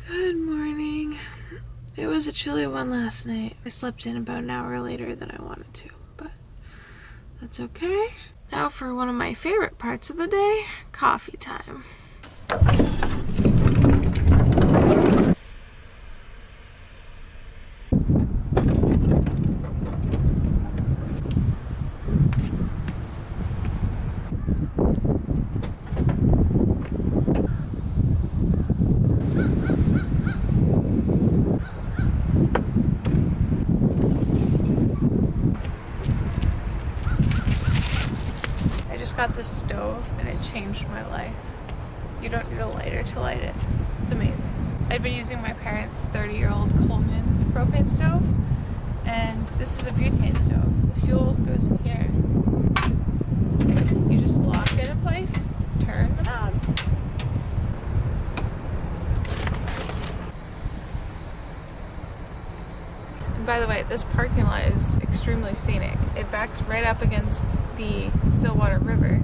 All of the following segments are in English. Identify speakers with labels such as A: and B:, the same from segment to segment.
A: Good morning. It was a chilly one last night. I slept in about an hour later than I wanted to, but that's okay. Now for one of my favorite parts of the day, coffee time. Got this stove and it changed my life. You don't need a lighter to light it. It's amazing. I'd been using my parents' 30-year-old Coleman propane stove, and this is a butane stove. The fuel goes in here. You just lock it in place, turn the knob. And by the way, this parking lot is extremely scenic. It backs right up against the Stillwater River.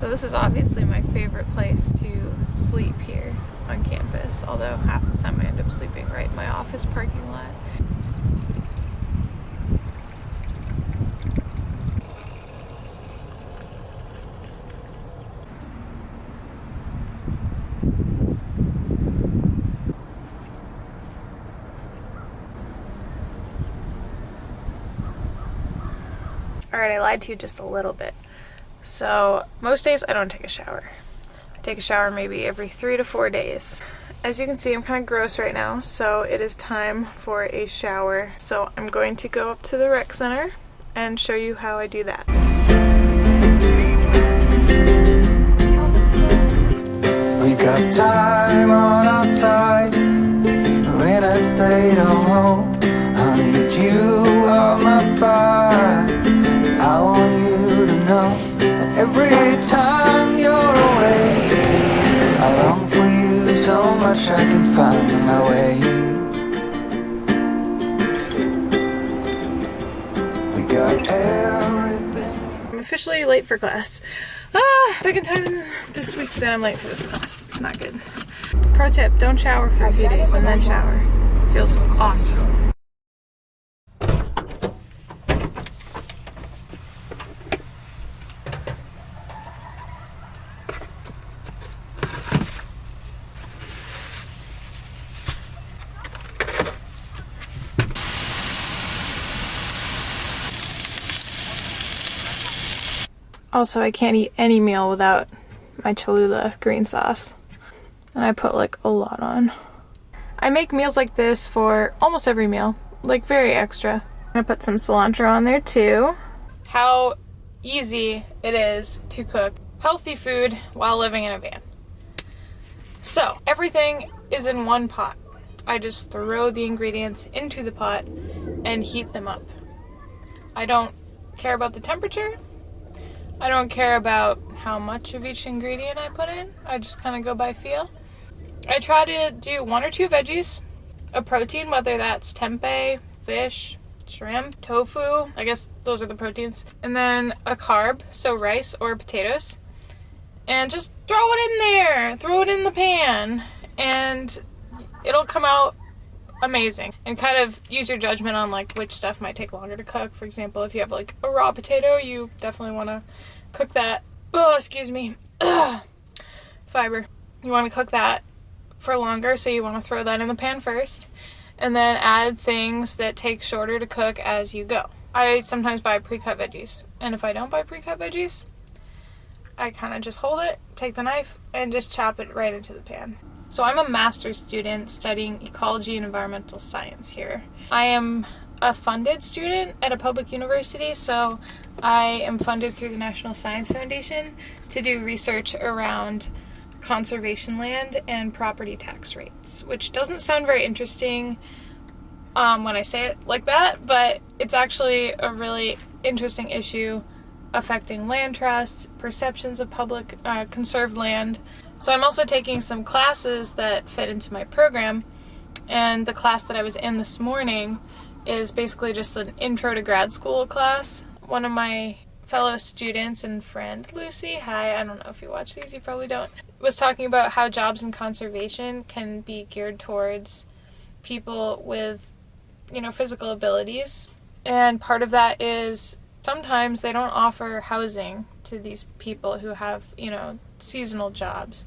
A: So this is obviously my favorite place to sleep here on campus, although half the time I end up sleeping right in my office parking lot. Alright, I lied to you just a little bit. So most days I don't take a shower. I take a shower maybe every 3 to 4 days. As you can see, I'm kind of gross right now, so it is time for a shower. So I'm going to go up to the rec center and show you how I do that.
B: We got time on our side. We're in a state of hope. I need you on my fire. I want you to know that every time you're away, I long for you so much I can find my way. We got everything.
A: I'm officially late for class. Second time this week that I'm late for this class. It's not good. Pro tip, don't shower for a few days and then shower. It feels awesome. Also, I can't eat any meal without my Cholula green sauce. And I put like a lot on. I make meals like this for almost every meal, like very extra. I'm gonna put some cilantro on there too. How easy it is to cook healthy food while living in a van. So, everything is in one pot. I just throw the ingredients into the pot and heat them up. I don't care about the temperature. I don't care about how much of each ingredient I put in. I just kind of go by feel. I try to do 1 or 2 veggies, a protein, whether that's tempeh, fish, shrimp, tofu. I guess those are the proteins. And then a carb, so rice or potatoes. And just throw it in there. Throw it in the pan. And it'll come out amazing. And kind of use your judgment on like which stuff might take longer to cook. For example, if you have like a raw potato, you definitely want to cook that. Oh, excuse me. Fiber. You want to cook that for longer, so you want to throw that in the pan first. And then add things that take shorter to cook as you go. I sometimes buy pre-cut veggies. And if I don't buy pre-cut veggies, I kind of just hold it, take the knife, and just chop it right into the pan. So I'm a master's student studying ecology and environmental science here. I am a funded student at a public university, so I am funded through the National Science Foundation to do research around conservation land and property tax rates, which doesn't sound very interesting when I say it like that, but it's actually a really interesting issue affecting land trusts, perceptions of public conserved land. So I'm also taking some classes that fit into my program, and the class that I was in this morning is basically just an intro to grad school class. One of my fellow students and friend, Lucy, hi, I don't know if you watch these, you probably don't, was talking about how jobs in conservation can be geared towards people with, physical abilities. And part of that is sometimes they don't offer housing to these people who have, seasonal jobs.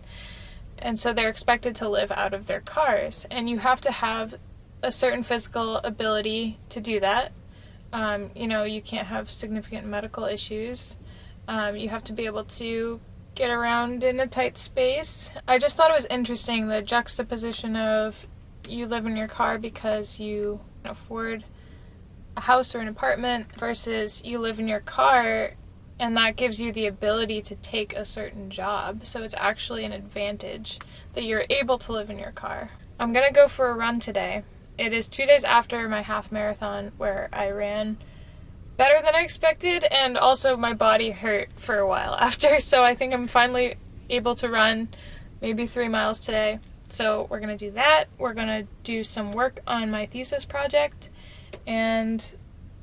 A: And so they're expected to live out of their cars. And you have to have a certain physical ability to do that. You can't have significant medical issues. You have to be able to get around in a tight space. I just thought it was interesting, the juxtaposition of you live in your car because you can afford a house or an apartment versus you live in your car and that gives you the ability to take a certain job. So it's actually an advantage that you're able to live in your car. I'm gonna go for a run today. It is 2 days after my half marathon where I ran better than I expected, and also my body hurt for a while after, so I think I'm finally able to run maybe 3 miles today. So we're gonna do that. We're gonna do some work on my thesis project, and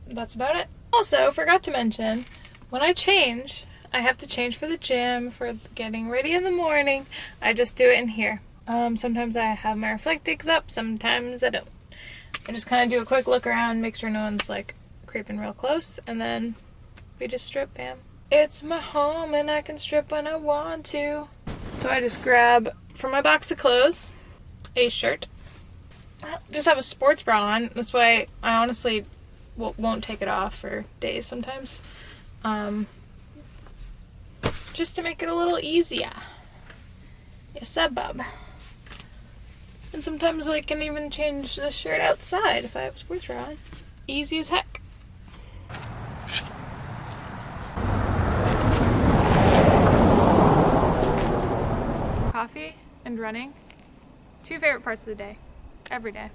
A: that's about it. Also, forgot to mention, when I change, I have to change for the gym, for getting ready in the morning. I just do it in here. Sometimes I have my reflectings up, sometimes I don't. I just kind of do a quick look around, make sure no one's like creeping real close, and then we just strip, bam. It's my home and I can strip when I want to. So I just grab from my box of clothes a shirt. Just have a sports bra on. That's why I honestly won't take it off for days sometimes. Just to make it a little easier. Yes, bub. And sometimes I can even change the shirt outside if I have a sports bra on. Easy as heck. Coffee and running. 2 favorite parts of the day. Every day.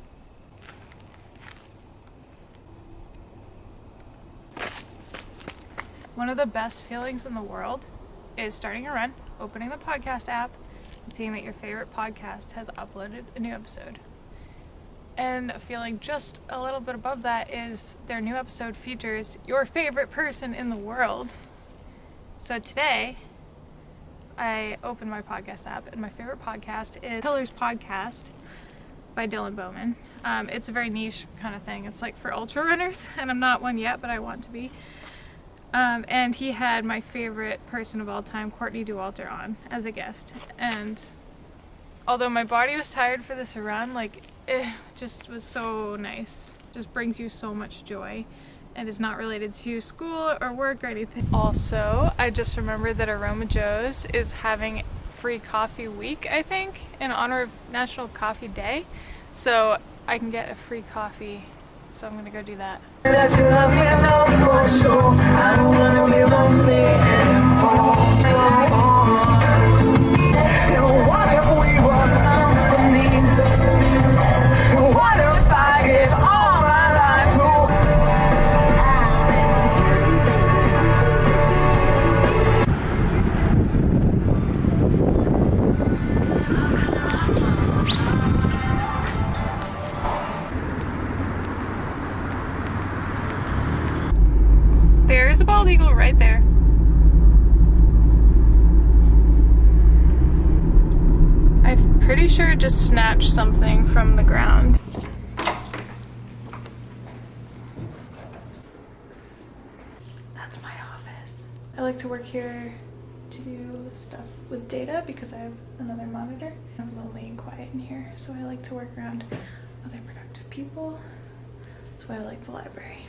A: One of the best feelings in the world is starting a run, opening the podcast app, and seeing that your favorite podcast has uploaded a new episode. And a feeling just a little bit above that is their new episode features your favorite person in the world. So today, I opened my podcast app, and my favorite podcast is Pillar's Podcast by Dylan Bowman. It's a very niche kind of thing. It's like for ultra runners, and I'm not one yet, but I want to be. And he had my favorite person of all time, Courtney Dauwalter, on as a guest. And although my body was tired for this run, it just was so nice. Just brings you so much joy, and is not related to school or work or anything. Also, I just remembered that Aroma Joe's is having free coffee week, I think, in honor of National Coffee Day. So I can get a free coffee. So I'm gonna go do that.
B: That you love me, no, for sure. I don't wanna be lonely anymore. What if we were something? What if I gave all my life
A: There's a bald eagle right there. I'm pretty sure it just snatched something from the ground. That's my office. I like to work here to do stuff with data because I have another monitor. I'm lonely and quiet in here, so I like to work around other productive people. That's why I like the library.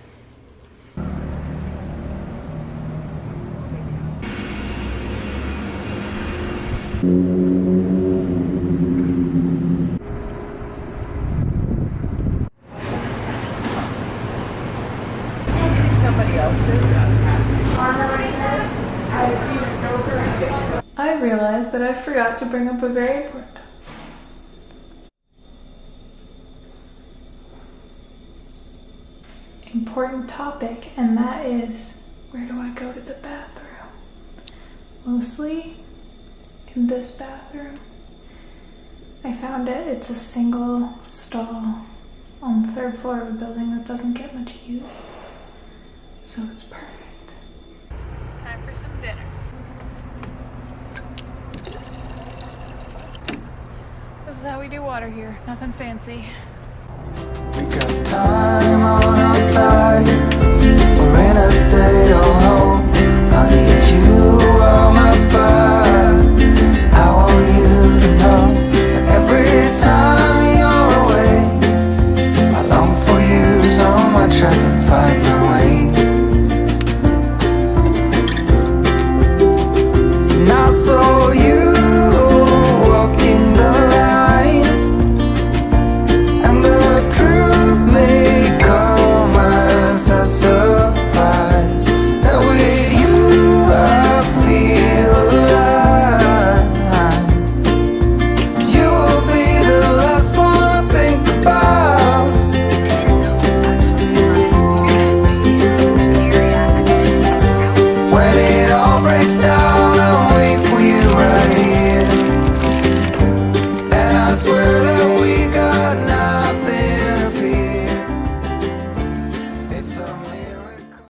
A: I realized that I forgot to bring up a very important topic, and that is, where do I go to the bathroom? Mostly in this bathroom. I found it. It's a single stall on the 3rd floor of a building that doesn't get much use, so it's perfect. is how we do water here. Nothing fancy.
B: We got time on our side. We're in a state of hope. I need you on my fire. I want you to know that every time you're away, I long for you so much I can find my way. And I saw you walking the line, and the truth may come as a surprise, that with you I feel alive. You will be the last one I think about when it all breaks down. I'll wait for you right here, and I swear that